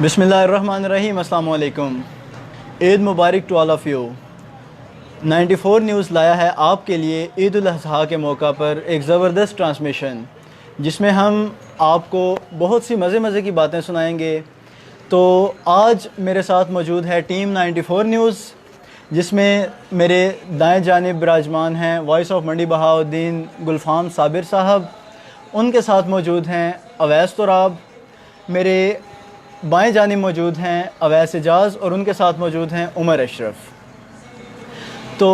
बिस्मिल्लाहिर्रहमानिर्रहीम, अस्सलाम वालेकुम। ईद मुबारक to all of you. 94 news लाया है आपके लिए ईद उल अज़हा के मौका पर एक ज़बरदस्त ट्रांसमिशन, जिसमें हम आपको बहुत सी मज़े की बातें सुनाएंगे। तो आज मेरे साथ मौजूद है टीम 94 न्यूज़, जिसमें मेरे दाएं जानिब विराजमान हैं वॉइस ऑफ मंडी बहाउद्दीन गुलफ़ाम साबिर साहब। उनके साथ मौजूद हैं अवैस तुराब। मेरे बाएं जानिब मौजूद हैं अवैस एजाज़ और उनके साथ मौजूद हैं उमर अशरफ। तो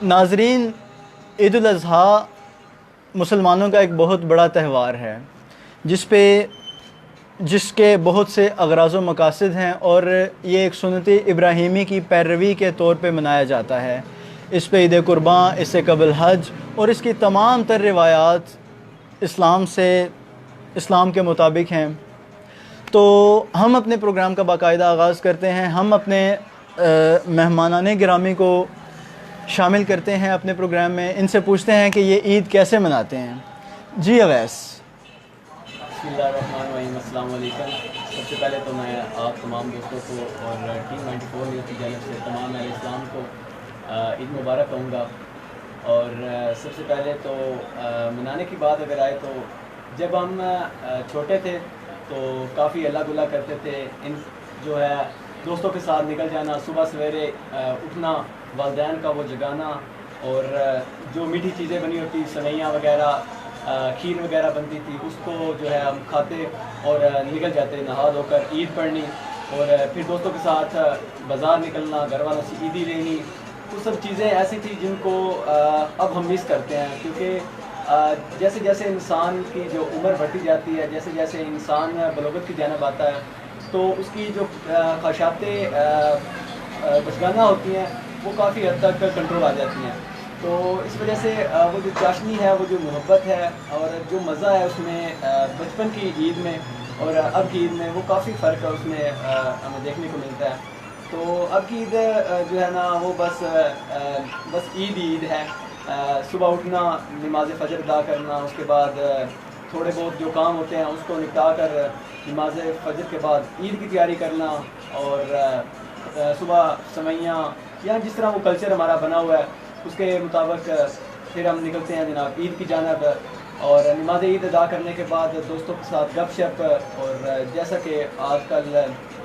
नाज़रीन, ईद उल अज़हा मुसलमानों का एक बहुत बड़ा त्यौहार है जिसके बहुत से अगराज़ व मकासद हैं, और ये एक सुन्नत इब्राहीमी की पैरवी के तौर पे मनाया जाता है। इस पे ईद कुर्बान, इससे कबल हज और इसकी तमाम तर रिवायात इस्लाम के मुताबिक हैं। तो हम अपने प्रोग्राम का बाकायदा आगाज़ करते हैं। हम अपने मेहमानाने गिरामी को शामिल करते हैं अपने प्रोग्राम में। इनसे पूछते हैं कि ये ईद कैसे मनाते हैं। जी अवैस। बिस्मिल्लाहिर्रहमानिर्रहीम, अस्सलाम वालेकुम। सबसे पहले तो मैं आप तमाम दोस्तों को और टीम 94 न्यूज़ की जानिब से तमाम अहले इस्लाम को ईद मुबारक कहूँगा। और सबसे पहले तो मनाने की बात अगर आए तो जब हम छोटे थे तो काफ़ी अल्लाह गुल्ला करते थे। इन जो है दोस्तों के साथ निकल जाना, सुबह सवेरे उठना, वालिदैन का वो जगाना, और जो मीठी चीज़ें बनी होती, सवैयाँ वगैरह, खीर वगैरह बनती थी, उसको जो है हम खाते और निकल जाते नहा धोकर ईद पढ़नी। और फिर दोस्तों के साथ बाज़ार निकलना, घर वालों से ईदी लेनी। तो सब चीज़ें ऐसी थी जिनको अब हम मिस करते हैं, क्योंकि जैसे जैसे इंसान की जो उम्र बढ़ती जाती है, जैसे जैसे इंसान बलोगत की जानिब आता है, तो उसकी जो ख्वाहिशातें बचगाना होती हैं वो काफ़ी हद तक कंट्रोल आ जाती हैं। तो इस वजह से वो जो चाशनी है, वो जो मोहब्बत है और जो मज़ा है उसमें बचपन की ईद में और अब की ईद में, वो काफ़ी फ़र्क है उसमें हमें देखने को मिलता है। तो अब की ईद जो है ना, वो बस ईद है। सुबह उठना, नमाज फ़जर अदा करना, उसके बाद थोड़े बहुत जो काम होते हैं उसको निपटा कर नमाज फ़जर के बाद ईद की तैयारी करना, और सुबह सवैयाँ या जिस तरह वो कल्चर हमारा बना हुआ है उसके मुताबिक फिर हम निकलते हैं जनाब ईद की जानिब। और नमाज ईद अदा करने के बाद दोस्तों के साथ गपशप, और जैसा कि आजकल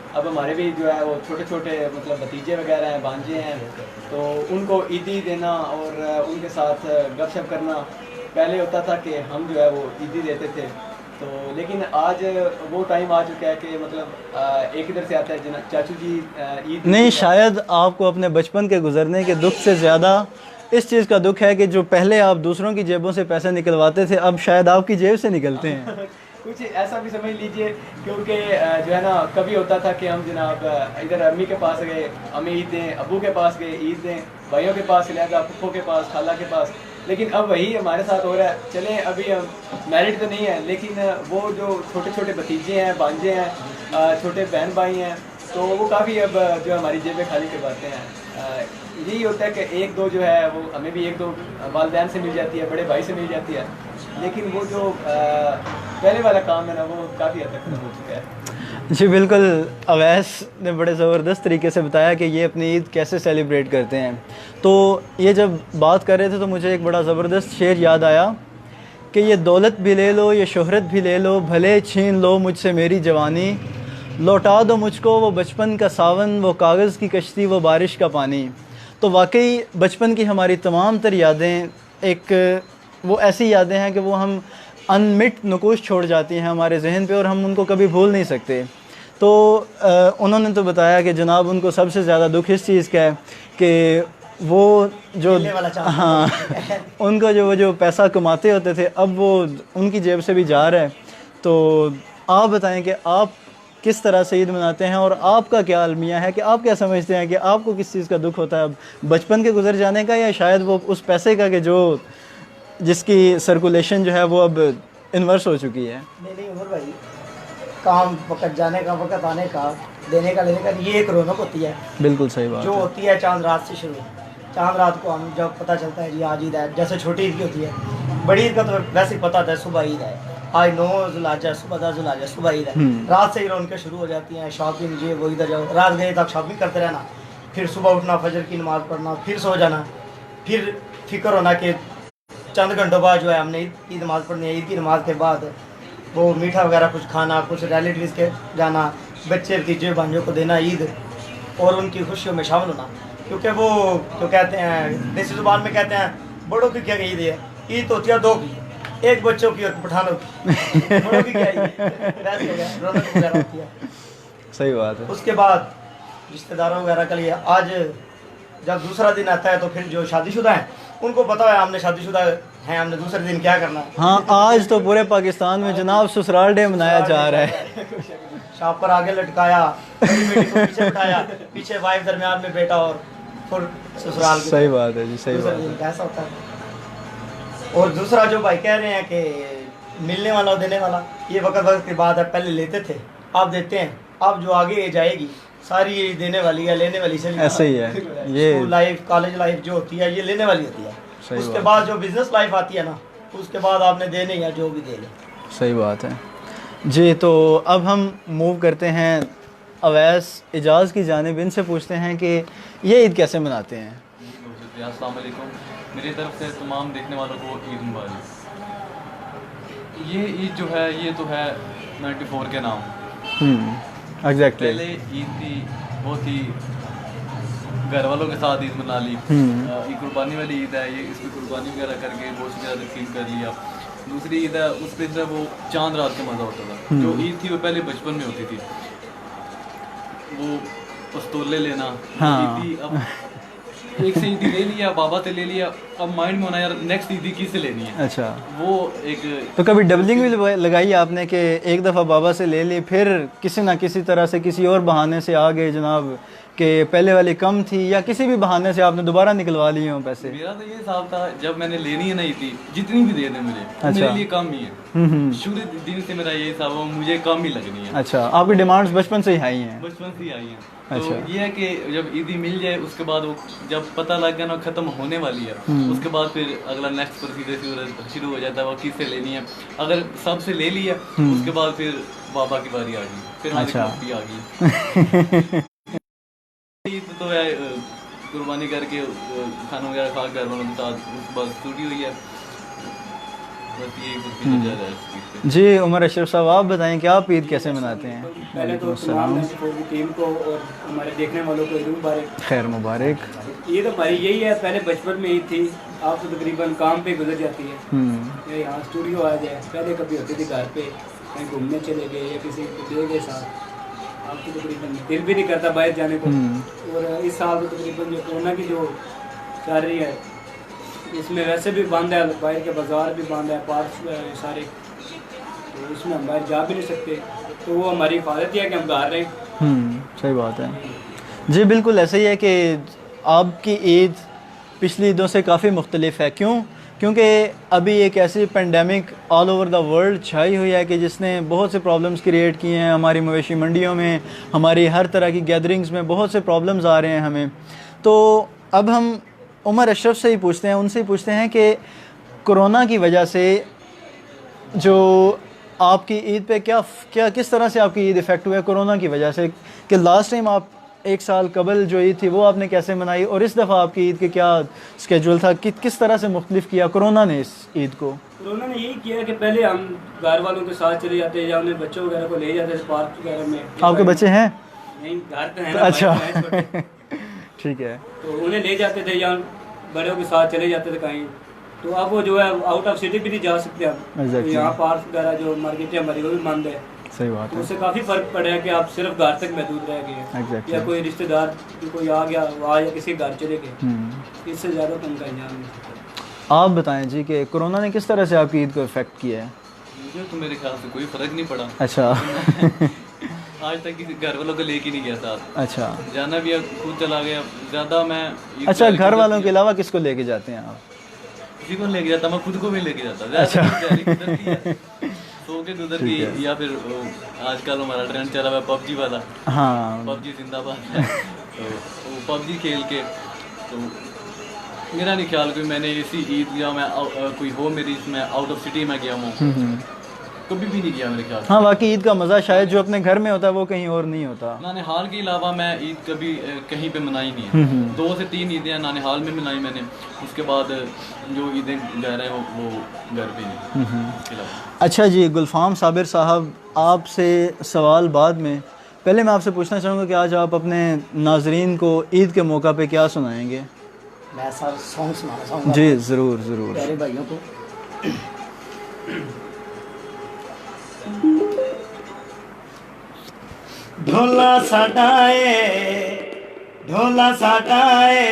अब हमारे भी जो है वो छोटे छोटे मतलब भतीजे वगैरह हैं, भांजे हैं, तो उनको ईदी देना और उनके साथ गपशप करना। पहले होता था कि हम जो है वो ईदी देते थे, तो लेकिन आज वो टाइम आ चुका है कि मतलब एक इधर से आता है चाचू जी ईद नहीं, शायद आपको अपने बचपन के गुजरने के दुख से ज़्यादा इस चीज़ का दुख है कि जो पहले आप दूसरों की जेबों से पैसे निकलवाते थे, अब शायद आपकी जेब से निकलते हैं। कुछ ऐसा भी समझ लीजिए, क्योंकि जो है ना, कभी होता था कि हम जनाब इधर अम्मी के पास गए, अम्मी ईद दें, अबू के पास गए ईद दें, भाइयों के पास लिहाजा फुफ्फो के पास, खाला के पास। लेकिन अब वही हमारे साथ हो रहा है। चलें, अभी हम मैरिड तो नहीं है, लेकिन वो जो छोटे छोटे भतीजे हैं, भांजे हैं, छोटे बहन भाई हैं, तो वो काफ़ी अब जो हमारी जेबें खाली करवाते हैं। यही होता है कि एक दो जो है वो हमें भी एक दो वालिदैन से मिल जाती है, बड़े भाई से मिल जाती है, लेकिन वो जो पहले वाला काम है ना, वो काफ़ी हद तक खत्म हो चुका है। जी बिल्कुल, अवैस ने बड़े ज़बरदस्त तरीके से बताया कि ये अपनी ईद कैसे सेलिब्रेट करते हैं। तो ये जब बात कर रहे थे तो मुझे एक बड़ा ज़बरदस्त शेर याद आया कि ये दौलत भी ले लो, ये शोहरत भी ले लो, भले छीन लो मुझसे मेरी जवानी, लौटा दो मुझको वो बचपन का सावन, वो कागज़ की कश्ती, वो बारिश का पानी। तो वाकई बचपन की हमारी तमाम तर यादें एक वो ऐसी यादें हैं कि वो हम अनमिट नकूश छोड़ जाती हैं हमारे जहन पे, और हम उनको कभी भूल नहीं सकते। तो उन्होंने तो बताया कि जनाब उनको सबसे ज़्यादा दुख इस चीज़ का है कि वो जो हाँ उनको वो जो पैसा कमाते होते थे, अब वो उनकी जेब से भी जा रहा है। तो आप बताएं कि आप किस तरह से ईद मनाते हैं, और आपका क्या अलमिया है कि आप क्या समझते हैं कि आपको किस चीज़ का दुख होता है, अब बचपन के गुजर जाने का, या शायद वो उस पैसे का कि जो जिसकी सर्कुलेशन जो है वो अब इन्वर्स हो चुकी है। नहीं उमर भाई, काम वक्त जाने का, वक्त आने का, देने का लेने का, ये एक रौनक होती है। बिल्कुल सही बात जो है। होती है चांद रात से शुरू। चांद रात को हम जब पता चलता है जी आज ईद है, जैसे छोटी ईद की होती है, बड़ी ईद का तो वैसे ही पता होता है सुबह ईद है, आज 9 जुलाजा, सुबह 10 जुलाजा, सुबह ईद है। रात से ही रौनकें शुरू हो जाती हैं, शॉपिंग ये वो, इधर जाओ, रात गए तक शॉपिंग करते रहना, फिर सुबह उठना, फजर की नमाज़ पढ़ना, फिर सो जाना, फिर फिक्र होना कि चंद घंटों बाद जो है हमने ईद की नमाज़ पढ़नी है। ईद की नमाज़ के बाद वो मीठा वगैरह कुछ खाना, कुछ रिलेटिव्स के जाना, बच्चे भतीजे भांजों को देना ईद, और उनकी खुशियों में शामिल होना। क्योंकि वो जो कहते हैं, देसी ज़ुबान में कहते हैं, बड़ों की क्या ईद है, ईद होती है 2 की, एक बच्चों की और पठानों की। बड़ों की क्या ईद है, वैसे हो गया, रौनक वगैरह होती है। सही बात है। उसके बाद रिश्तेदारों वगैरह के लिए आज जब दूसरा दिन आता है तो फिर जो शादीशुदा हैं उनको पता है हमने शादीशुदा हैं, हमने दूसरे दिन क्या करना है। हाँ, आज तो पूरे पाकिस्तान में जनाब ससुराल डे मनाया जा रहा है। शाप पर आगे लटकाया, बड़ी बेटी को पीछे बिठाया, पीछे वाइफ, दरमियान में बेटा, और फिर ससुराल की सही बात है जी, सही दूसरे बात दिन है। कैसा होता है। और दूसरा जो भाई कह रहे हैं कि मिलने वाला और देने वाला, ये वक्त की बात है। पहले लेते थे, अब देते हैं। अब जो आगे एज आएगी सारी ये देने वाली है, लेने वाली से ऐसे ही है ये। स्कूल लाइफ, कॉलेज लाइफ जो होती है ये लेने वाली होती है। सही उसके बात बाद जो बिजनेस लाइफ आती है ना, उसके बाद आपने देने या जो भी दे ले। सही बात है जी। तो अब हम मूव करते हैं अवैस एजाज़ की जानिब। इनसे पूछते हैं कि ये ईद कैसे मनाते हैं। अस्सलाम वालेकुम, मेरी तरफ से तमाम देखने वालों को ईद मुबारक। ये ईद जो है ये तो है 94 के नाम। एग्जैक्टली। पहले ईद थी वो थी घर वालों के साथ ईद मना ली। ये कुर्बानी वाली ईद है, ये इसमें कुर्बानी वगैरह करके गोश्त वगैरह तकसीम कर लिया। दूसरी ईद है उस पर वो चांद रात का मज़ा होता था। जो ईद थी वो पहले बचपन में होती थी, वो पस्तोले लेना। हाँ। ईदी अब एक से ईदी ले लिया, बाबा से ले लिया, अब माइंड में होना यार नेक्स्ट ईदी किससे लेनी है। अच्छा, वो एक तो कभी डबलिंग भी लगाई आपने कि एक दफ़ा बाबा से ले ली, फिर किसी ना किसी तरह से किसी और बहाने से आ गए जनाब कि पहले वाली कम थी, या किसी भी बहाने से आपने दोबारा निकलवा लिए हों पैसे? मेरा तो ये हिसाब था, जब मैंने लेनी है ना ईदी, जितनी भी दे दे मुझे, अच्छा। मेरे लिए कम ही है। शुरू दिन से मेरा ये हिसाब है, मुझे कम ही लगनी है। अच्छा, आपकी डिमांड्स बचपन से ही आई हैं? बचपन से ही आई हैं। अच्छा। तो ये है कि जब ईदी मिल जाए उसके बाद वो जब पता लग गया ना खत्म होने वाली है, उसके बाद फिर अगला नेक्स्ट प्रोसीजर शुरू हो जाता है, वो किससे लेनी है। अगर सबसे ले लिया उसके बाद फिर बाबा की बारी आ गई, फिर हमारी अच्छा। कुर्सी आ गई। ईद तो है कुर्बानी करके खाना वगैरह खा घर वालों के साथ, उसके बाद छुट्टी हुई है, बस यही प्रोसीजर है इस ईद पे। जी उमर अशरफ साहब, आप बताएं कि आप ईद कैसे मनाते हैं? पहले तो तमाम पूरी टीम को और हमारे देखने वालों को ईद मुबारक। खैर मुबारक। ये तो हमारी यही है, पहले बचपन में ईद थी, आप तो तकरीबन काम पे गुजर जाती है। या यहाँ स्टूडियो आ जाए, पहले कभी होती थी घर पे कहीं घूमने चले गए या किसी को दे गए साथ, आपको तकरीबन दिल भी नहीं करता बाहर जाने को। और इस साल तो तकरीबन जो कोरोना की जो चल रही है इसमें वैसे भी बंद है, बाहर के बाज़ार भी बंद है, पार्क सारे, तो इसमें हम बाहर जा भी नहीं सकते। तो वो हमारी हिफाजत ही है कि हम घर रहें। सही बात है जी, बिल्कुल ऐसे ही है कि आपकी ईद पिछली ईदों से काफ़ी मुख्तलिफ है। क्यों? क्योंकि अभी एक ऐसी pandemic all over the world छाई हुई है कि जिसने बहुत से प्रॉब्लम्स क्रिएट किए हैं। हमारी मवेशी मंडियों में, हमारी हर तरह की गैदरिंग्स में बहुत से प्रॉब्लम्स आ रहे हैं हमें। तो अब हम उमर अशरफ से ही पूछते हैं, उनसे ही पूछते हैं कि कोरोना की वजह से जो आपकी ईद पे क्या किस तरह से आपकी ईद इफ़ेक्ट हुआ है कोरोना की वजह से, कि लास्ट टाइम आप 1 साल कबल जो ईद थी वो आपने कैसे मनाई, और इस दफ़ा आपकी ईद के क्या स्केड्यूल था, किस तरह से मुख्तलिफ किया कोरोना ने इस ईद को? कोरोना ने यही किया कि पहले हम घर वालों के साथ चले जाते या उन्हें बच्चों वगैरह को ले जाते थे पार्क वगैरह में। आपके बच्चे हैं? नहीं, घर पे है ना, अच्छा। भाई हैं छोटे। ठीक है। तो उन्हें ले जाते थे या बड़ों के साथ चले जाते थे कहीं। तो अब वो जो है आउट ऑफ सिटी भी नहीं जा सकते हम। Exactly. तो यहाँ पार्क वगैरह जो मार्केटें हमारी वो भी बंद है। सही बात तो है। उससे काफ़ी फ़र्क पड़ा है कि आप सिर्फ घर तक महदूद रह गए हैं। Exactly. या कोई रिश्तेदार कोई आ गया वहाँ या किसी घर चले गए, इससे ज़्यादा तो उनका इंजाम नहीं सकता। आप बताएं जी कि कोरोना ने किस तरह से आपकी ईद को इफ़ेक्ट किया है? मुझे तो मेरे ख्याल से कोई फ़र्क नहीं पड़ा। अच्छा। आज तक किसी घर वालों को लेके नहीं गया साथ। अच्छा। जाना भी है, खुद चला गया। ज़्यादा मैं ईद अच्छा, वाली घर खुद वालों के अलावा किसको लेके जाते हैं आप? किसी को लेके जाता, मैं खुद को भी लेके जाता। अच्छा। सो के गुजरती है, या फिर आजकल हमारा ट्रेंड चला हुआ है पबजी वाला। हाँ। पबजी जिंदाबाद है। तो वो पबजी खेल के तो मेरा नहीं ख्याल कोई मैंने इसी ईद या मैं कोई हो मेरी इसमें आउट ऑफ सिटी में गया हूँ, कभी भी नहीं किया मेरे ख्याल से। हाँ बाकी ईद का मज़ा शायद जो अपने घर में होता है वो कहीं और नहीं होता। नानिहाल के अलावा मैं ईद कभी कहीं पे मनाई नहीं है। 2 से 3 ईदें नानिहाल में मनाई मैंने, उसके बाद जो ईदें घर हैं वो घर पे नहीं उसके अलावा। अच्छा जी, गुलफाम साबिर साहब, आपसे सवाल बाद में, पहले मैं आपसे पूछना चाहूँगा कि आज आप अपने नाजरीन को ईद के मौका पे क्या सुनाएंगे? मैं सर सॉन्ग सुनाना चाहूँगा जी ज़रूर ज़रूर। प्यारे भाइयों को। ढोला साडाए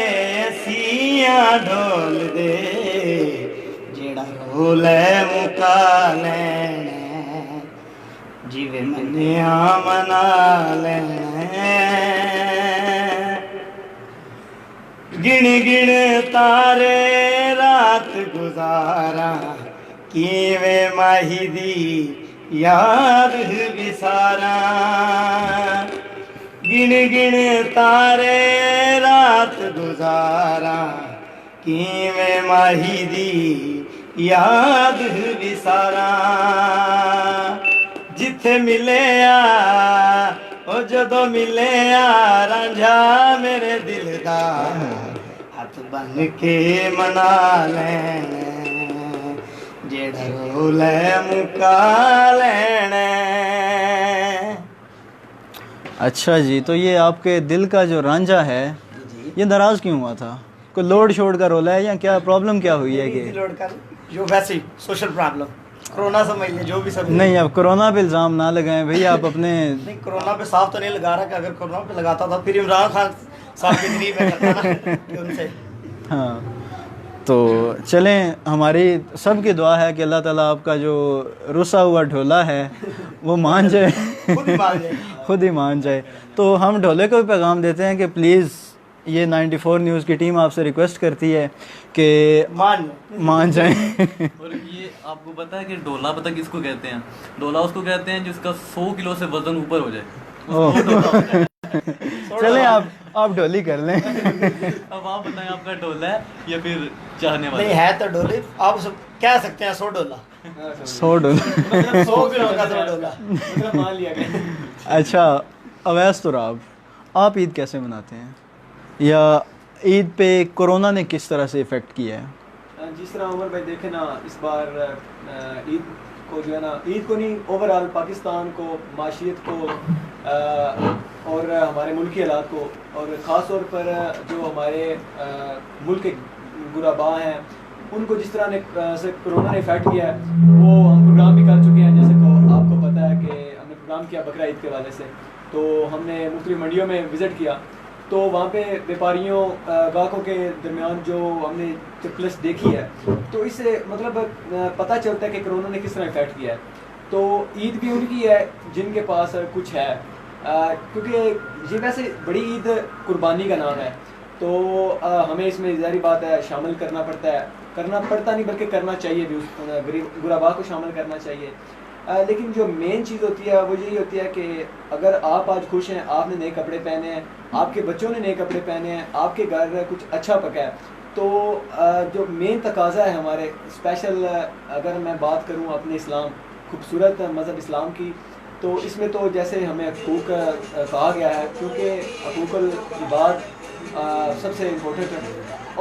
सिया ढोल दे जेड़ा रोल मुका लैना जिवे मनिया मना लैना गिण गिण तारे रात गुजारा किवे माही दी याद विसारा गिण गिण तारे रात गुजारा किवे माही दी याद विसारा जिथे मिले ओ जदों मिले रांझा मेरे दिल दा हाथ बन के मना लेने जेड़ा रोल मुका लेने। अच्छा जी, तो ये आपके दिल का जो रांझा है ये नाराज़ क्यों हुआ था? कोई लोड शोड का रोल है या क्या प्रॉब्लम क्या हुई है कि लोड का जो वैसे ही सोशल प्रॉब्लम कोरोना समझ लिया जो भी सब नहीं? अब कोरोना पे इल्ज़ाम ना लगाएं भैया, आप अपने नहीं कोरोना पे साफ तो नहीं लगा रहा कि अगर कोरोना पे लगाता था फिर इमरान खान साहब की तरीफ में करता ना कि उनसे। हाँ तो चलें, हमारी सबकी दुआ है कि अल्लाह ताला आपका जो रुसा हुआ ढोला है वो मान जाए, खुद ही मान जाए। खुद ही मान जाए। तो हम ढोले को भी पैगाम देते हैं कि प्लीज़ ये 94 न्यूज़ की टीम आपसे रिक्वेस्ट करती है कि मान जाएं। और ये आपको पता है कि डोला पता किसको कहते हैं? डोला उसको कहते हैं जिसका 100 किलो से वजन ऊपर हो जाए, उसको डोला होता है। चलें आप ढोली कर लें। अब आप बताएं आपका डोला है या फिर चाहने वाला? नहीं है तो डोले आप सब कह सकते हैं 100 डोला 100 डोला 100 किलो का 100 डोला। मतलब मान लिया गया। अच्छा अवैस तुराब, आप ईद कैसे मनाते हैं या ईद पे कोरोना ने किस तरह से इफ़ेक्ट किया है? जिस तरह उमर भाई देखे ना, इस बार ईद को जो है ना, ईद को नहीं ओवरऑल पाकिस्तान को, माशियत को और हमारे मुल्की हालात को, और ख़ास तौर पर जो हमारे मुल्क के गुराबा हैं उनको जिस तरह ने से कोरोना ने इफ़ेक्ट किया है, वो हम प्रोग्राम भी कर चुके हैं। जैसे को आपको पता है कि हमने प्रोग्राम किया बकरा ईद के हवाले से, तो हमने मुख्तलिफ मंडियों में विज़िट किया, तो वहाँ पे व्यापारियों ग्राहकों के दरमियान जो हमने चपलस देखी है, तो इससे मतलब पता चलता है कि कोरोना ने किस तरह इफ़ेक्ट किया है। तो ईद भी उनकी है जिनके पास कुछ है, क्योंकि ये वैसे बड़ी ईद कुर्बानी का नाम है, तो हमें इसमें ज़ाहिर बात है शामिल करना पड़ता नहीं बल्कि करना चाहिए भी, उस गरीब गुराबा को शामिल करना चाहिए। लेकिन जो मेन चीज़ होती है वो यही होती है कि अगर आप आज खुश हैं, आपने नए कपड़े पहने हैं, आपके बच्चों ने नए कपड़े पहने हैं, आपके घर कुछ अच्छा पका है, तो जो मेन तकाजा है हमारे स्पेशल, अगर मैं बात करूं अपने इस्लाम खूबसूरत मज़हब इस्लाम की, तो इसमें तो जैसे हमें हकूक़ कहा गया है, क्योंकि हकूक़ुल इबाद सबसे इम्पोर्टेंट है।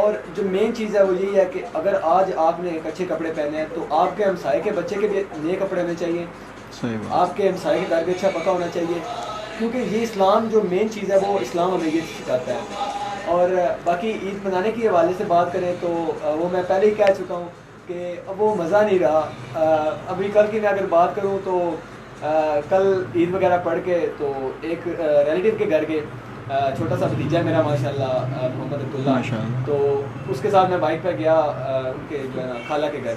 और जो मेन चीज़ है वो यही है कि अगर आज आपने एक अच्छे कपड़े पहने हैं, तो आपके हमसाए के बच्चे के भी नए कपड़े होने चाहिए, सही बात। आपके हमसाए के घर भी अच्छा पका होना चाहिए, क्योंकि ये इस्लाम जो मेन चीज़ है वो इस्लाम हमें ये सिखाता है। और बाकी ईद मनाने के हवाले से बात करें तो वो मैं पहले ही कह चुका हूँ कि अब वो मज़ा नहीं रहा। अभी कल की मैं अगर बात करूँ तो कल ईद वगैरह पढ़ के तो एक रिलेटिव के घर के छोटा सा भतीजा है मेरा माशाल्लाह, मोहम्मद अब्दुल्ला, तो उसके साथ मैं बाइक पर गया उनके जो है ना खाला के घर,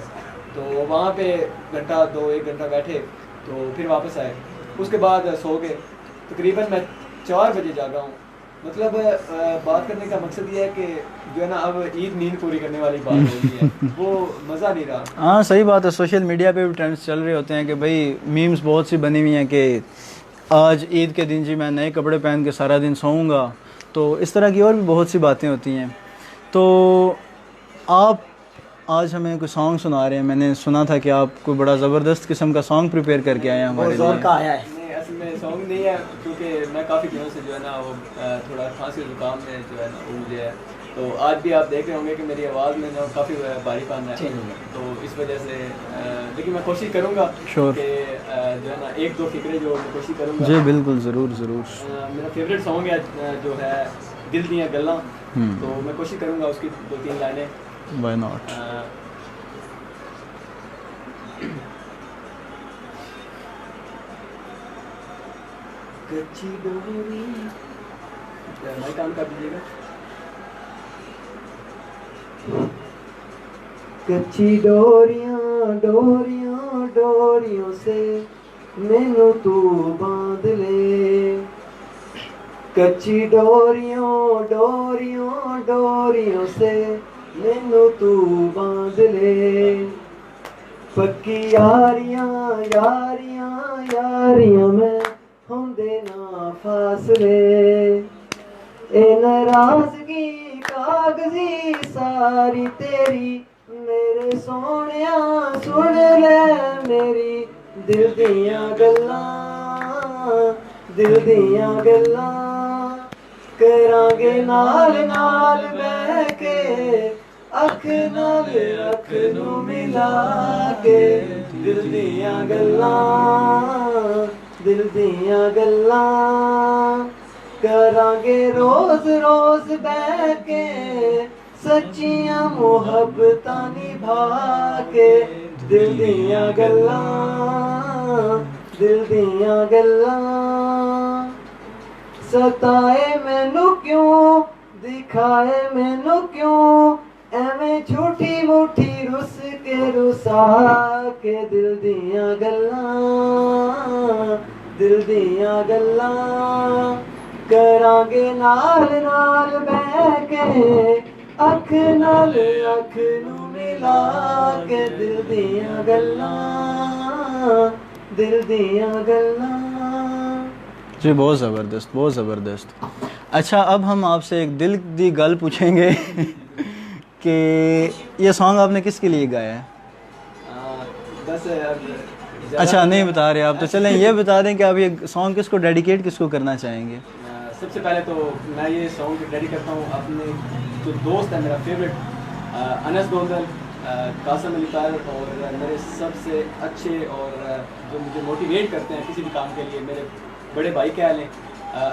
तो वहाँ पे घंटा 1 घंटा बैठे, तो फिर वापस आए, उसके बाद सो गए। तकरीबन मैं 4 बजे जागा हूँ। मतलब बात करने का मकसद ये है कि जो है ना अब ईद नींद पूरी करने वाली बात हो गई है, वो मज़ा नहीं रहा। हाँ सही बात है, सोशल मीडिया पे भी ट्रेंड्स चल रहे होते हैं कि भाई मीम्स बहुत सी बनी हुई हैं कि आज ईद के दिन जी मैं नए कपड़े पहन के सारा दिन सोऊंगा, तो इस तरह की और भी बहुत सी बातें होती हैं। तो आप आज हमें कोई सॉन्ग सुना रहे हैं। मैंने सुना था कि आप कोई बड़ा ज़बरदस्त किस्म का सॉन्ग प्रिपेयर करके आए हैं हमारे जोर लिए। का आया है। नहीं, असल में सॉन्ग नहीं है, क्योंकि मैं काफ़ी दिनों से जो है ना वो थोड़ा खांसी ज़ुकाम में जो है ना वो मुझे है, तो आज भी आप देख रहे होंगे कि मेरी आवाज़ में जो काफ़ी भारीपन है, तो इस वजह से लेकिन मैं कोशिश करूँगा Sure. कि जो है ना एक दो फिक्रे जो मैं कोशिश करूँगा। जी बिल्कुल, ज़रूर ज़रूर। मेरा फेवरेट सॉन्ग है जो है दिल दियाँ गल्लां, तो मैं कोशिश करूँगा उसकी 2-3 लाइनें। Why not. कच्ची डोरी माइक काम कर दीजिएगा। कच्ची डोरियां डोरियां डोरियों से मैनू तू बांध ले, कच्ची डोरियों डोरियों डोरियों से मैनू तू बांध ले, पक्की यारियां यारियां यारियां में होंदे ना फासले, ए नाराजगी कागजी सारी तेरी मेरे सोनिया सुन ले मेरी दिल दियां गल्लां, दिल दियां गल्लां करांगे नाल नाल बह के, अख नाल अख नू मिला के, दिल दियां गल्लां, दिल दियां गल्लां करांगे रोज रोज बह के, सच्चियां मुहब्बतां निभा के, दिल दियां गल्लां, दिल दियां गल्लां सताए मैनू क्यों दिखाए मैनू क्यों, एवें झूठी मूठी रुस के रुसा के, दिल दियां गल्लां, दिल दियां गल्लां करांगे नाल नाल बह के, अख नाल अख नू मिला के, दिल दियां गल्लां, दिल दियां गल्लां। जी बहुत ज़बरदस्त, बहुत ज़बरदस्त। अच्छा, अब हम आपसे एक दिल दी गल पूछेंगे कि ये सॉन्ग आपने किसके लिए गाया है? बस अच्छा नहीं बता रहे आप, तो चलें ये बता दें कि आप ये सॉन्ग किसको डेडिकेट किसको करना चाहेंगे? सबसे पहले तो मैं ये सॉन्ग डेडिकेट करता हूँ अपने जो दोस्त है, मेरा फेवरेट अनस गोंदल, कासम अली तार, और मेरे सबसे अच्छे और जो मुझे मोटिवेट करते हैं किसी भी काम के लिए, मेरे बड़े भाई क्या हाल हैं,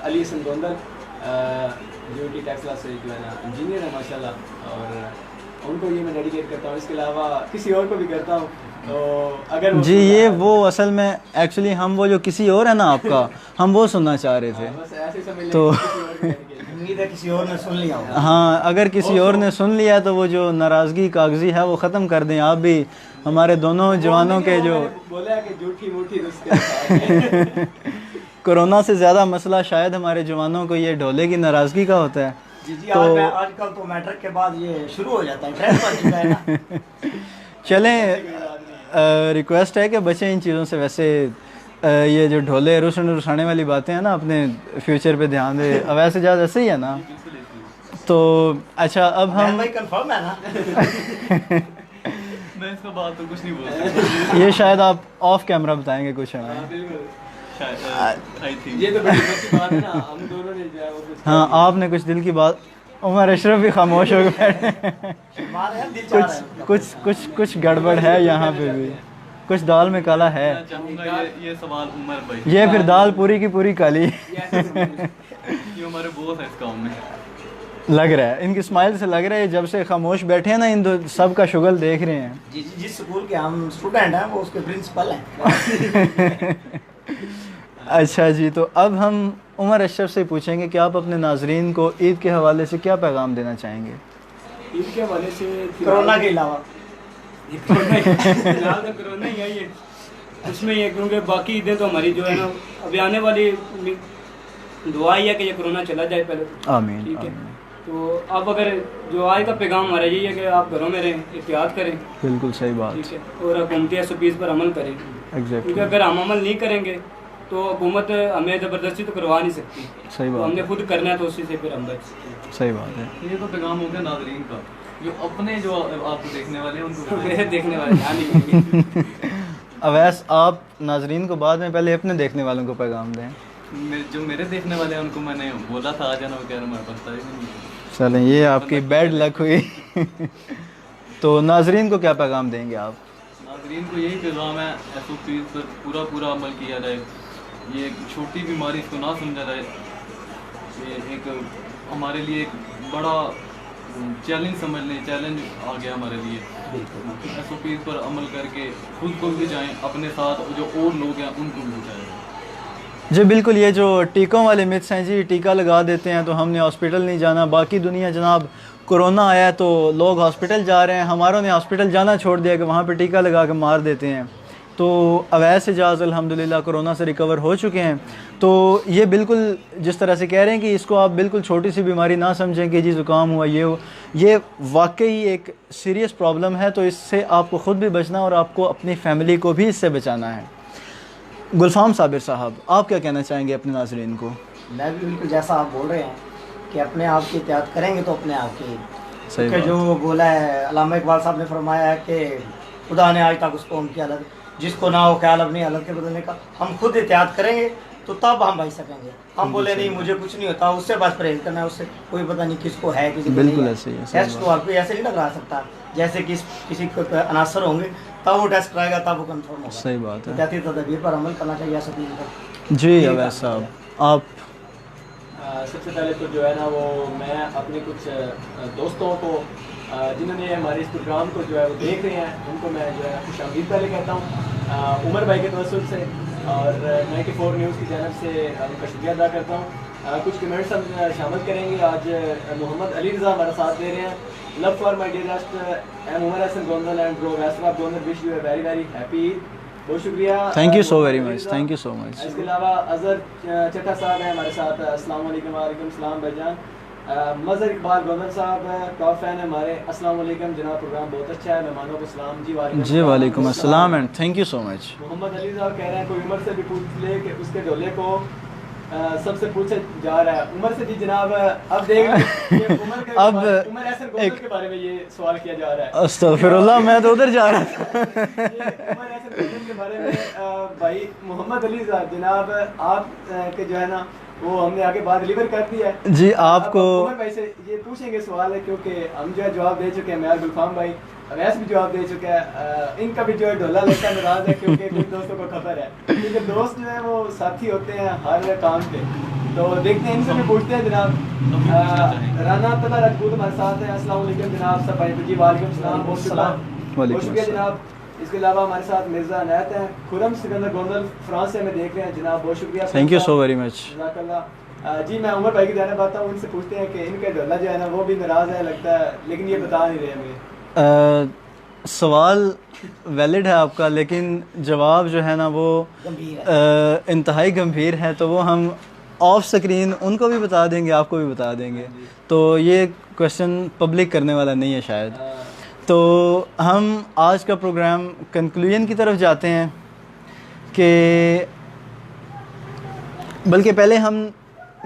अली हसन गोंदल, यूटी टेक्सला से जो है ना इंजीनियर है माशाल्लाह, और उनको ये मैं डेडिकेट करता हूँ। इसके अलावा किसी और को भी करता हूँ, तो अगर जी ये वो असल में एक्चुअली हम वो जो किसी और है ना आपका, हम वो सुनना चाह रहे थे। बस ऐसे समझ लें तो कि किसी और को dedicate उम्मीद है किसी और ने सुन लिया होगा। हाँ, अगर किसी और ने सुन लिया तो वो जो नाराज़गी कागजी है वो ख़त्म कर दें आप भी। हमारे दोनों जवानों के जो बोला कि झूठी मूठी उसके कोरोना से ज़्यादा मसला शायद हमारे जवानों को ये ढोले की नाराज़गी का होता है। जी जी, तो आजकल तो मैट्रिक के बाद ये शुरू हो जाता है, ट्रेंड बन चुका है ना। चलें, रिक्वेस्ट है कि बचें इन चीज़ों से। वैसे ये जो ढोले रुसाने वाली बातें हैं ना, अपने फ्यूचर पे ध्यान दे। वैसे ज़्यादा ऐसे ही है ना। तो अच्छा, अब हम भाई कंफर्म है ना? मैं इसका बात तो कुछ नहीं बोल सकता। ये शायद आप ऑफ कैमरा बताएंगे कुछ हमें। आई थिंक ये तो बड़ी अच्छी बात है ना, हम दोनों ने जो है वो कुछ हाँ, आपने कुछ दिल की बात। उमर अशरफ भी खामोश हो गए। हमारे यहाँ दिल चाह रहा है। कुछ गड़बड़ है यहाँ पे भी, कुछ दाल में काला है। मैं चाहूँगा ये सवाल उमर भाई, ये फिर दाल पूरी की पूरी काली ये हमारे बॉस है इस काम में। लग रहा है, इनकी स्माइल से लग रहा है जब से खामोश बैठे हैं ना, इन दो सब का शुगल देख रहे हैं। जी जी, जिस स्कूल के हम स्टूडेंट हैं वो उसके प्रिंसिपल हैं। अच्छा जी, तो अब हम उमर अशरफ से पूछेंगे कि आप अपने नाजरीन को ईद के हवाले से क्या पैगाम देना चाहेंगे? ईद के हवाले से कोरोना के अलावा ये फिलहाल तो कोरोना ही है ये, उसमें ये क्योंकि बाकी ईदें तो हमारी जो है ना अभी आने वाली दुआ ही है कि ये कोरोना चला जाए पहले तो। आमीन ठीक है, आमीन। तो अब अगर जो आज का पैगाम हमारा यही है कि आप घरों में रहें, एहतियात करें, बिल्कुल सही बात। ठीक है, और हुकूमती SOPs पर अमल करें, क्योंकि एग्जैक्टली, अगर हम अमल नहीं करेंगे तो हुकूमत हमें ज़बरदस्ती तो करवा नहीं सकती। सही तो बात हमने है, खुद करना है, तो उसी से फिर हम बच सकते हैं। सही बात है। ये तो पैगाम हो गया नाजरीन का। जो अपने जो आपको देखने वाले हैं उनको मेरे देखने वाले ध्यान नहीं देंगे। अवैस आप नाजरीन को बाद में पहले अपने देखने वालों को पैगाम दें। जो मेरे देखने वाले हैं उनको मैंने बोला था आ जाना, वो कह रहा मैं बनता ही नहीं है। चलें, ये आपकी बैड लक हुई। तो नाजरीन को क्या पैगाम देंगे आप? नाजरीन को यही पैगाम है, SOPs पर पूरा अमल किया जाए। ये एक छोटी बीमारी, इसको ना समझा जाए। ये एक हमारे लिए एक बड़ा चैलेंज समझ लें, चैलेंज आ गया हमारे लिए। SOPs पर अमल करके खुद को भी बचाएं, अपने साथ जो और लोग हैं उनको भी बचाएं। जी बिल्कुल, ये जो टीकों वाले मिथ्स हैं जी, टीका लगा देते हैं तो हमने हॉस्पिटल नहीं जाना। बाकी दुनिया जनाब कोरोना आया तो लोग हॉस्पिटल जा रहे हैं, हमारों ने हॉस्पिटल जाना छोड़ दिया कि वहाँ पे टीका लगा के मार देते हैं। तो अवैस इजाज़ अल्हम्दुलिल्लाह कोरोना से रिकवर हो चुके हैं। तो ये बिल्कुल जिस तरह से कह रहे हैं कि इसको आप बिल्कुल छोटी सी बीमारी ना समझें कि जी ज़ुकाम हुआ ये हो, ये वाकई एक सीरियस प्रॉब्लम है। तो इससे आपको ख़ुद भी बचना और आपको अपनी फैमिली को भी इससे बचाना है। गुलफाम साबिर साहब, आप क्या कहना चाहेंगे अपने नाज़रीन को? मैं भी बिल्कुल जैसा आप बोल रहे हैं कि अपने आप की एहतियात करेंगे तो अपने आप की। सही क्योंकि जो बोला है अल्लामा इकबाल साहब ने फरमाया है कि खुदा ने आज तक उसको उनकी हालत, जिसको ना हो ख्याल अपनी हालत के बदलने का, हम खुद एहतियात करेंगे तो तब हम बच सकेंगे। हम बोले नहीं मुझे कुछ नहीं होता, उससे बस परहेज करना है, उससे कोई पता नहीं किसको है किसी को बिल्कुल नहीं ऐसे ही है, है। टेस्ट तो आपको ऐसे नहीं लगा सकता जैसे कि किसी को अनासर होंगे तब वो टेस्ट कराएगा तब वो कंफर्म होगा। सही बात है। एहतियाती तदबीर पर अमल करना चाहिए सभी को। जी अवैस साहब, आप? सबसे पहले तो जो है ना वो मैं अपने कुछ दोस्तों को जिन्होंने हमारे इस प्रोग्राम को जो है वो देख रहे हैं उनको मैं जो है खुश आमदीद पहले कहता हूँ उमर भाई के तवस्सुल से, और 94 न्यूज़ की जानब से उनका शुक्रिया अदा करता हूँ। कुछ कमेंट्स हम शामिल करेंगे। आज मोहम्मद अली रज़ा हमारा साथ दे रहे हैं। Love for my dearest M Umar Hasan Gondal and bro वैसवा Gondal, wish you a very very happy Eid. बहुत शुक्रिया, thank you so very much, thank you so much. इसके अलावा अजहर चट्टा साहब हैं हमारे साथ, अस्सलाम वालेकुम। वालेकुम सलाम भाईजान। मज़हर इकबाल गोंदल साहब टॉप फैन है हमारे, अस्सलाम वालेकुम जनाब, प्रोग्राम बहुत अच्छा है, मेहमानों को सलाम। जी वालेकुम अस्सलाम and thank you so much. Mohammad Ali साहब कह रहे हैं कोई उमर से भी पूछ ले कि उसके ढोले को सबसे पूछे जा रहा है। उमर से जी जनाब अब देख ये उमर के अब उमर हसन गोंदल के बारे में ये सवाल किया जा रहा है। अस्तगफिरुल्लाह, मैं तो उधर जा रहा था। उमर हसन गोंदल के बारे में भाई मोहम्मद अली साहब जनाब आप के जो है ना वो हमने आगे बात डिलीवर कर दी है जी। आपको उमर भाई से ये पूछेंगे सवाल है क्योंकि हम जो है जवाब दे चुके हैं, मैं गुलफाम भाई अवैस भी जवाब दे चुका है। इनका भी जो है ढोला लेकर नाराज है क्योंकि कुछ दोस्तों को खबर है, क्योंकि दोस्त जो है वो साथी होते हैं हर काम पे। तो देखते हैं, इनसे भी पूछते हैं जनाब। राना अब्दुल्ला राजपूत हमारे साथ हैं, अस्सलाम वालेकुम जनाब सब भाई जी। वालेकुम सलाम, बहुत शुक्रिया जनाब। इसके अलावा हमारे साथ मिर्ज़ा अनायत हैं, खुरम सिकंदर गोंदल फ्रांस से हमें देख रहे हैं जनाब, बहुत शुक्रिया, thank you so very much. जी मैं उमर भाई की जाने पाता हूँ, उनसे पूछते हैं कि इनका ढोला जो है ना वो भी नाराज़ है लगता है, लेकिन ये बता नहीं रहे हमें। सवाल वैलिड है आपका, लेकिन जवाब जो है ना वो इंतहाई गंभीर है। तो वो हम ऑफ स्क्रीन उनको भी बता देंगे, आपको भी बता देंगे। तो ये क्वेश्चन पब्लिक करने वाला नहीं है शायद। तो हम आज का प्रोग्राम कंक्लूजन की तरफ जाते हैं कि बल्कि पहले हम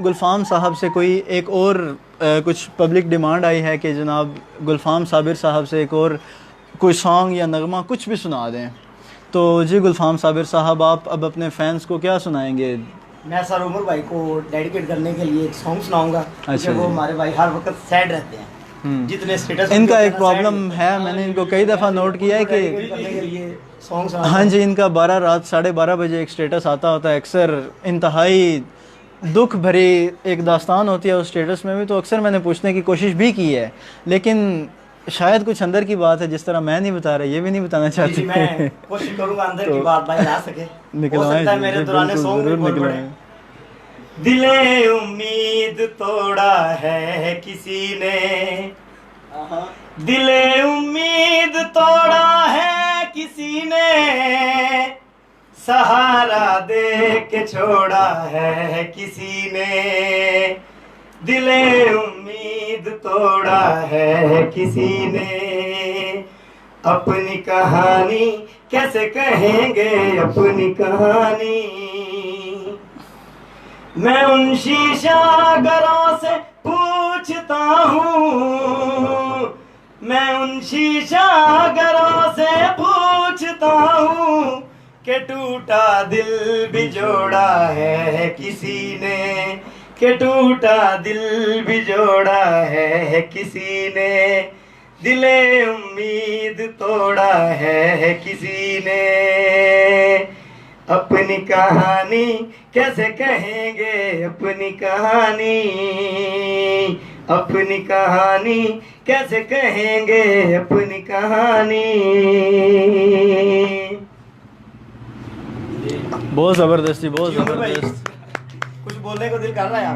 गुलफाम साहब से कोई एक और कुछ पब्लिक डिमांड आई है कि जनाब गुलफाम साबिर साहब से एक और कोई सॉन्ग या नगमा कुछ भी सुना दें। तो जी गुलफाम साबिर साहब, आप अब अपने फैंस को क्या सुनाएंगे? मैं सर उमर भाई को डेडिकेट करने के लिए एक सॉन्ग सुनाऊंगा। अच्छा, वो हमारे भाई हर वक्त सैड रहते हैं, जितने स्टेटस इनका एक प्रॉब्लम है, मैंने इनको कई दफ़ा नोट किया है कि हाँ जी, इनका 12 रात 12:30 बजे एक स्टेटस आता होता है, अक्सर इंतहाई दुख भरी एक दास्तान होती है उस स्टेटस में भी। तो अक्सर मैंने पूछने की कोशिश भी की है, लेकिन शायद कुछ अंदर की बात है जिस तरर मैं नहीं बता रहा, ये भी नहीं बताना चाहती। मैं कोशिश करूंगा अंदर की बात भाई आ सके, निकलवाएं मेरे दौरान जरूर निकलवाएं। दिले उम्मीद तोड़ा है किसी ने, दिले उम्मीद तोड़ा है किसी ने, सहारा दे के छोड़ा है किसी ने, दिले उम्मीद तोड़ा है किसी ने, अपनी कहानी कैसे कहेंगे अपनी कहानी, मैं उन शीशागरों से पूछता हूँ, मैं उन शीशागरों से पूछता हूँ कि टूटा दिल भी जोड़ा है किसी ने, कि टूटा दिल भी जोड़ा है किसी ने, दिले उम्मीद तोड़ा है किसी ने। अपनी कहानी कैसे कहेंगे, अपनी कहानी, अपनी कहानी कैसे कहेंगे, अपनी कहानी। बहुत ज़बरदस्त जी, बहुत ज़बरदस्त। कुछ बोलने को दिल कर रहा है आप?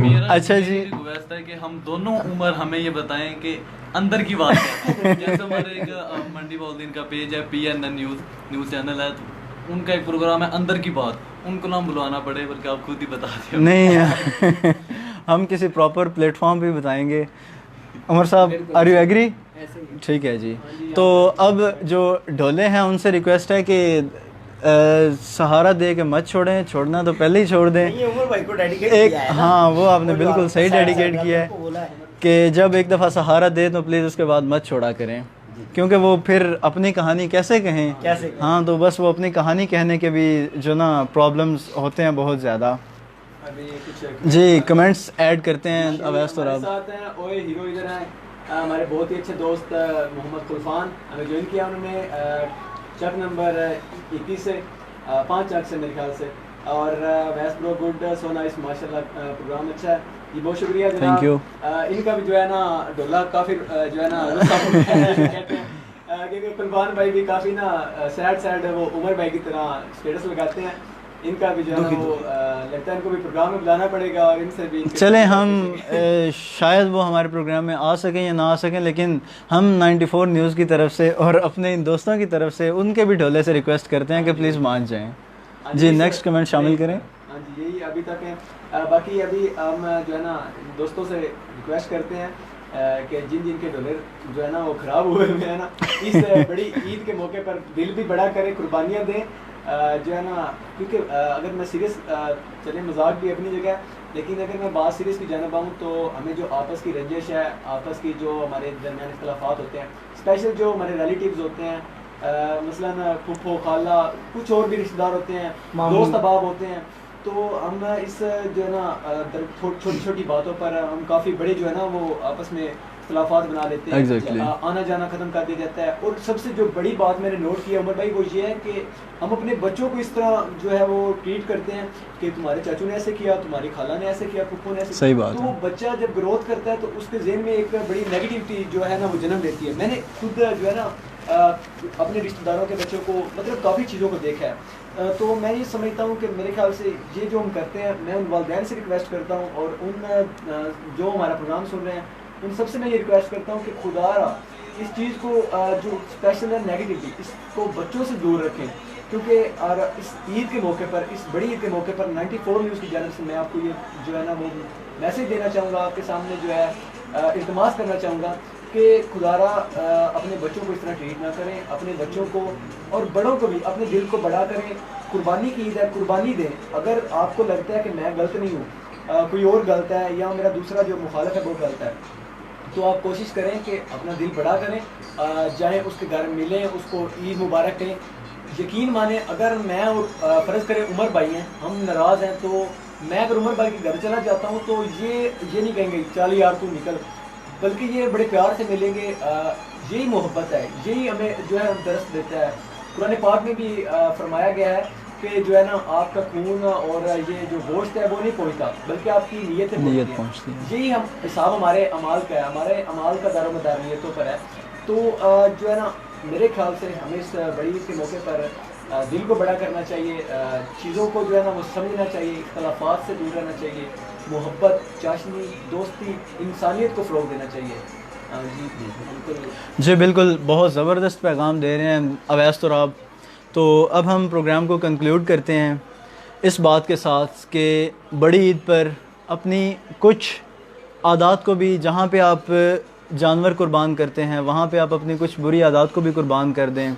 मेरा अच्छा जी। रिक्वेस्ट है कि हम दोनों उम्र हमें ये बताएं कि अंदर की बात है। जैसे हमारे एक मंडी बॉलदीन का पेज है, PNN न्यूज़ चैनल है, तो उनका एक प्रोग्राम है अंदर की बात, उनको ना बुलवाना पड़े बल्कि आप खुद ही बता दें। नहीं हम किसी प्रॉपर प्लेटफॉर्म पे बताएंगे। उमर साहब, आर यू एग्री? ठीक है जी। तो अब जो ढोले हैं उनसे रिक्वेस्ट है कि सहारा दे के मत छोड़ें, छोड़ना तो पहले ही छोड़ दें। ये उमर भाई को डेडिकेट एक किया है ना? हाँ, वो आपने वो जो बिल्कुल आप सही साइड डेडिकेट साइड किया आपको बोला है है। कि जब एक दफ़ा सहारा दे तो प्लीज़ उसके बाद मत छोड़ा करें, क्योंकि वो फिर अपनी कहानी कैसे कहें। कैसे कहें? हाँ, तो बस वो अपनी कहानी कहने के भी जो ना प्रॉब्लम्स होते हैं बहुत ज़्यादा। अभी कुछ जी, कमेंट्स ऐड करते हैं अवैस तो हमारे साथ हैं ओए हीरो इधर हैं, हमारे बहुत ही अच्छे दोस्त मोहम्मद खुलफान हमें ज्वाइन किया उन्होंने चक नंबर 21 से 5 चक से मेरे ख्याल से। और वैस ब्रो गुड, सो नाइस, माशाल्लाह प्रोग्राम अच्छा है जी, बहुत शुक्रिया जनाब। Thank you. इनका भी जो है ना डोला काफ़ी जो है ना कहते हैं क्योंकि कुलबान भाई भी काफ़ी ना सैड वो उमर भाई की तरह स्टेटस लगाते हैं। इनका भी जो है ना वो लगता है इनको भी प्रोग्राम में बुलाना पड़ेगा और इनसे भी चलें हम शायद वो हमारे प्रोग्राम में आ सकें या ना आ सकें, लेकिन हम 94 न्यूज़ की तरफ से और अपने इन दोस्तों की तरफ से उनके भी ढोले से रिक्वेस्ट करते हैं कि प्लीज़ मान जाएं। जी, नेक्स्ट कमेंट शामिल करें। हाँ जी, यही अभी तक है। बाकी अभी हम जो है ना दोस्तों से रिक्वेस्ट करते हैं कि जिन जिन के डॉलर जो है ना वो ख़राब हुए हुए हैं ना, इस बड़ी ईद के मौके पर दिल भी बड़ा करें, कुर्बानियाँ दें जो है ना। क्योंकि अगर मैं सीरियस चले, मजाक भी अपनी जगह, लेकिन अगर मैं बात सीरियस की जानब आऊँ तो हमें जो आपस की रंजिश है, आपस की जो हमारे दरमियान इख्तलाफात होते हैं, स्पेशल जो हमारे रिलेटिव्स होते हैं, मसलन फूफो खाला, कुछ और भी रिश्तेदार होते हैं, दोस्त अहबाब होते हैं, तो हम इस जो है ना छोटी छोटी बातों पर हम काफ़ी बड़े जो है ना वो आपस में इख्तलाफात बना लेते हैं। Exactly. आना जाना ख़त्म कर दिया जाता है। और सबसे जो बड़ी बात मैंने नोट किया उमर भाई वो ये है कि हम अपने बच्चों को इस तरह जो है वो ट्रीट करते हैं कि तुम्हारे चाचू ने ऐसे किया, तुम्हारी खाला ने ऐसे किया, फूफू ने ऐसे सही किया। बात तो है। वो बच्चा जब ग्रोथ करता है तो उसके जहन में एक बड़ी नेगेटिविटी जो है ना वो जन्म लेती है। मैंने खुद जो है ना अपने रिश्तेदारों के बच्चों को मतलब काफ़ी चीज़ों को देखा है। तो मैं ये समझता हूँ कि मेरे ख्याल से ये जो हम करते हैं, मैं उन वालिदैन से रिक्वेस्ट करता हूँ और उन जो हमारा प्रोग्राम सुन रहे हैं उन सबसे मैं ये रिक्वेस्ट करता हूँ कि खुदारा इस चीज़ को जो स्पेशल है नेगेटिविटी, इसको बच्चों से दूर रखें। क्योंकि और इस ईद के मौके पर, इस बड़ी ईद के मौके पर 94 न्यूज़ की जानब से मैं आपको ये जो है ना वो मैसेज देना चाहूँगा, आपके सामने जो है इल्तमास करना चाहूँगा कि खुदारा अपने बच्चों को इस तरह ट्रीट ना करें, अपने बच्चों को और बड़ों को भी अपने दिल को बड़ा करें। कुर्बानी की ईद है, कुर्बानी दें। अगर आपको लगता है कि मैं गलत नहीं हूँ, कोई और गलत है या मेरा दूसरा जो मुखालिफ है वो गलत है, तो आप कोशिश करें कि अपना दिल बड़ा करें, जाएँ उसके घर मिलें, उसको ईद मुबारक कहें। यकीन माने अगर मैं और फ़र्ज़ करें उमर भाई हैं, हम नाराज़ हैं, तो मैं अगर उमर भाई के घर चला जाता हूँ तो ये नहीं कहेंगे चल यार तू निकल, बल्कि ये बड़े प्यार से मिलेंगे। यही मोहब्बत है, यही हमें जो है दरस देता है। कुरान पाक में भी फरमाया गया है कि जो है ना आपका खून और ये जो गोश्त है वो नहीं पहुँचता, बल्कि आपकी नीयत पहुँचती है। यही हम हिसाब हमारे अमाल का है, हमारे अमाल का दारोमदार नीयतों पर है। तो जो है ना मेरे ख्याल से हमें इस बड़ी ईद के मौके पर दिल को बड़ा करना चाहिए, चीज़ों को जो है ना वो समझना चाहिए, इख्तलाफात से दूर रहना चाहिए, मोहब्बत, चाशनी, दोस्ती, इंसानियत को फ़रोग़ देना चाहिए। जी बिल्कुल जी बिल्कुल, बहुत ज़बरदस्त पैगाम दे रहे हैं अवैस तुराब। तो अब हम प्रोग्राम को कंक्लूड करते हैं इस बात के साथ कि बड़ी ईद पर अपनी कुछ आदात को भी, जहाँ पे आप जानवर कुर्बान करते हैं वहाँ पे आप अपनी कुछ बुरी आदात को भी कुर्बान कर दें।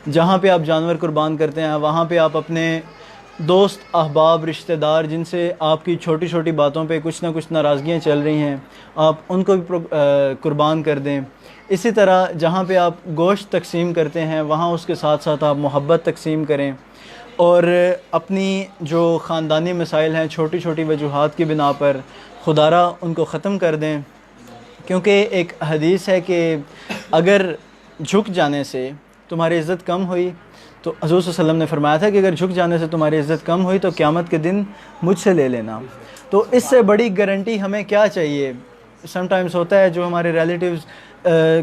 जहाँ पे आप जानवर कुर्बान करते हैं वहाँ पे आप अपने दोस्त, अहबाब, रिश्तेदार जिनसे आपकी छोटी छोटी बातों पे कुछ ना कुछ नाराज़गियाँ चल रही हैं, आप उनको भी कुर्बान कर दें। इसी तरह जहाँ पे आप गोश्त तकसीम करते हैं वहाँ उसके साथ साथ आप मोहब्बत तकसीम करें, और अपनी जो ख़ानदानी मसाइल हैं छोटी छोटी वजूहात की बिना पर खुदारा उनको ख़त्म कर दें। क्योंकि एक हदीस है कि अगर झुक जाने से तुम्हारी इज़्ज़त कम हुई, तो हज़रत सल्लल्लाहु अलैहि वसल्लम ने फरमाया था कि अगर झुक जाने से तुम्हारी इज़्ज़त कम हुई तो क़यामत के दिन मुझसे ले लेना। तो इससे बड़ी गारंटी हमें क्या चाहिए। समटाइम्स होता है जो हमारे रिलेटिव्स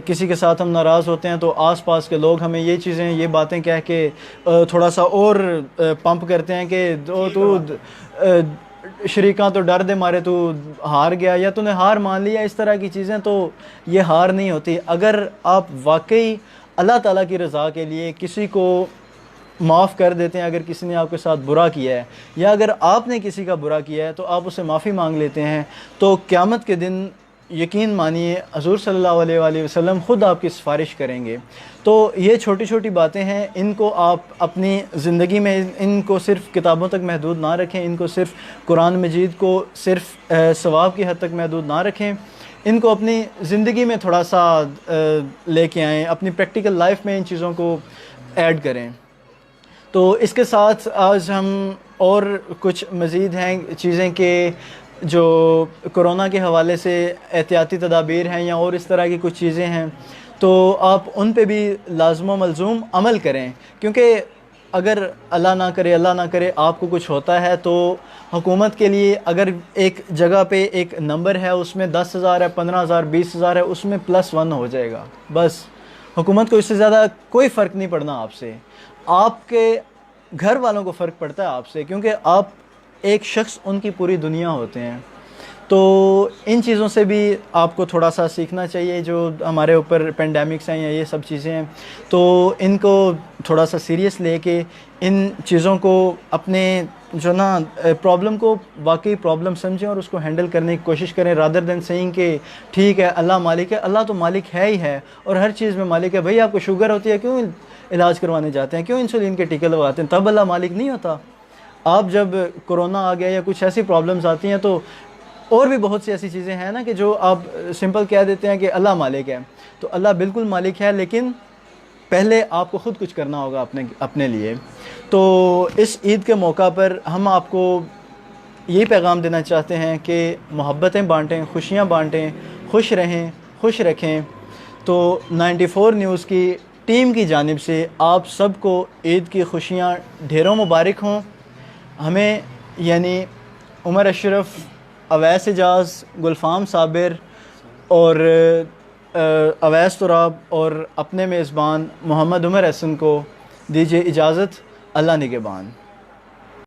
किसी के साथ हम नाराज़ होते हैं तो आसपास के लोग हमें ये चीज़ें, ये बातें कह के थोड़ा सा और पंप करते हैं कि तू शरीका तो डर दे मारे तू हार गया या तूने हार मान लिया, इस तरह की चीज़ें। तो ये हार नहीं होती। अगर आप वाकई अल्लाह ताला की रज़ा के लिए किसी को माफ़ कर देते हैं, अगर किसी ने आपके साथ बुरा किया है या अगर आपने किसी का बुरा किया है तो आप उससे माफ़ी मांग लेते हैं, तो क़यामत के दिन यकीन मानिए हुज़ूर सल्लल्लाहु अलैहि वसल्लम ख़ुद आपकी सिफारिश करेंगे। तो ये छोटी छोटी बातें हैं, इनको आप अपनी ज़िंदगी में, इनको सिर्फ़ किताबों तक महदूद ना रखें, इनको सिर्फ़ कुरान मजीद को सिर्फ़ सवाब की हद तक महदूद ना रखें, इनको अपनी ज़िंदगी में थोड़ा सा लेके आएँ, अपनी प्रैक्टिकल लाइफ में इन चीज़ों को ऐड करें। तो इसके साथ आज हम और कुछ मज़ीद हैं चीज़ें कि जो कोरोना के हवाले से एहतियाती तदाबीर हैं या और इस तरह की कुछ चीज़ें हैं, तो आप उन पे भी लाज़िम व मलज़ूम अमल करें। क्योंकि अगर अल्लाह ना करे आपको कुछ होता है तो हुकूमत के लिए अगर एक जगह पे एक नंबर है उसमें 10,000 है, 15,000, 20,000 है, उसमें +1 हो जाएगा बस। हुकूमत को इससे ज़्यादा कोई फ़र्क नहीं पड़ना आपसे, आपके घर वालों को फ़र्क पड़ता है आपसे, क्योंकि आप एक शख्स उनकी पूरी दुनिया होते हैं। तो इन चीज़ों से भी आपको थोड़ा सा सीखना चाहिए। जो हमारे ऊपर पेंडेमिक्स हैं या ये सब चीज़ें हैं, तो इनको थोड़ा सा सीरियस लेके इन चीज़ों को अपने जो ना प्रॉब्लम को वाकई प्रॉब्लम समझें और उसको हैंडल करने की कोशिश करें, रादर देन सेइंग कि ठीक है अल्लाह मालिक है। अल्लाह तो मालिक है ही है और हर चीज़ में मालिक है। भाई आपको शुगर होती है, क्यों इलाज करवाने जाते हैं, क्यों इंसुलिन के टीके लगवाते हैं, तब अल्लाह मालिक नहीं होता। आप जब कोरोना आ गया या कुछ ऐसी प्रॉब्लम्स आती हैं, तो और भी बहुत सी ऐसी चीज़ें हैं ना कि जो आप सिंपल कह देते हैं कि अल्लाह मालिक है। तो अल्लाह बिल्कुल मालिक है, लेकिन पहले आपको ख़ुद कुछ करना होगा अपने लिए। तो इस ईद के मौका पर हम आपको यही पैगाम देना चाहते हैं कि मोहब्बतें बाँटें, खुशियाँ बाँटें, खुश रहें, खुश रखें। तो 94 न्यूज़ की टीम की जानिब से आप सबको ईद की खुशियाँ ढेरों मुबारक हों। हमें यानी उमर अशरफ, अवैस एजाज़, गुलफ़ाम साबिर और अवैस तुराब और अपने मेज़बान मोहम्मद उमर हसन को दीजिए इजाज़त। अल्लाह निगहबान।